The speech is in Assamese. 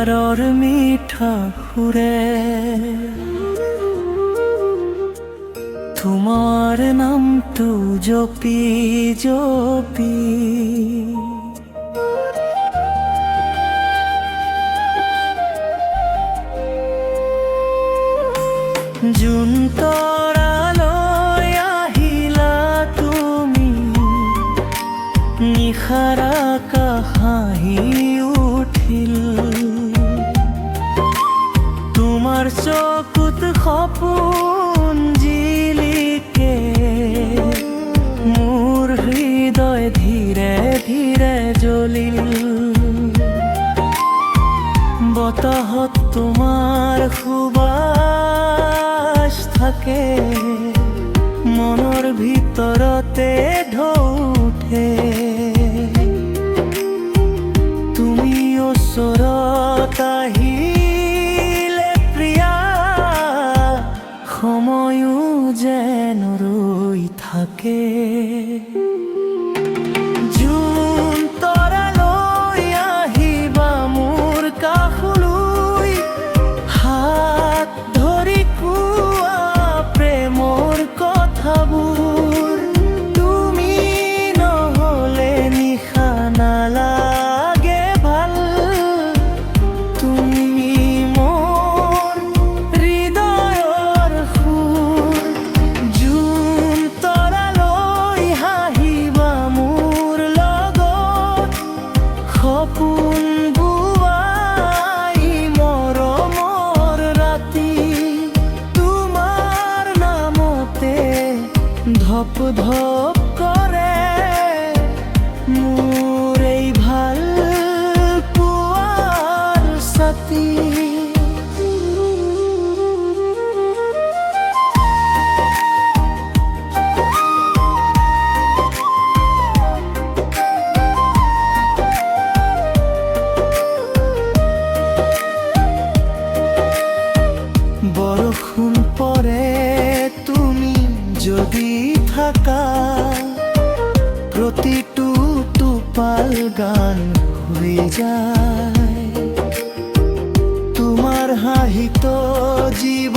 প্যাৰৰ মিঠা সুৰে তোমাৰ নামটো জপি জপি জুন তৰালৈ আহিলা তুমি নিশাৰ আকাশ হাঁহি উঠিল তোমাৰ চকুত সপোন জিলিকে মোৰ হৃদয় ধীৰে ধীৰে জ্বলিল বতাহত তোমাৰ সুবাস থাকে মনৰ ভিতৰতে ঢৌ উঠে তুমি ওচৰত আহিলে প্ৰিয়া সময়ো যেন ৰৈ থাকে জুন তৰালৈ আহিবা মোৰ কাষলৈ হাত ধৰি কোৱা প্ৰেমৰ কথাবোৰ তুমি নহ'লে নিশা নালাগে ভাল তুমি মোৰ হৃদয়ৰ সুৰ জুন তৰালৈ আহিবা মোৰ লগত সপোন বুৱাই মৰমৰ ৰাতি তোমাৰ নামতে ধপ ধপ কৰে মোৰ এই ভাল পোৱাৰ ছাতি বৰষুণ পৰে তুমি যদি থাকা প্ৰতিটো টোপাল গান হৈ যায় তোমাৰ হাঁহিত জীৱ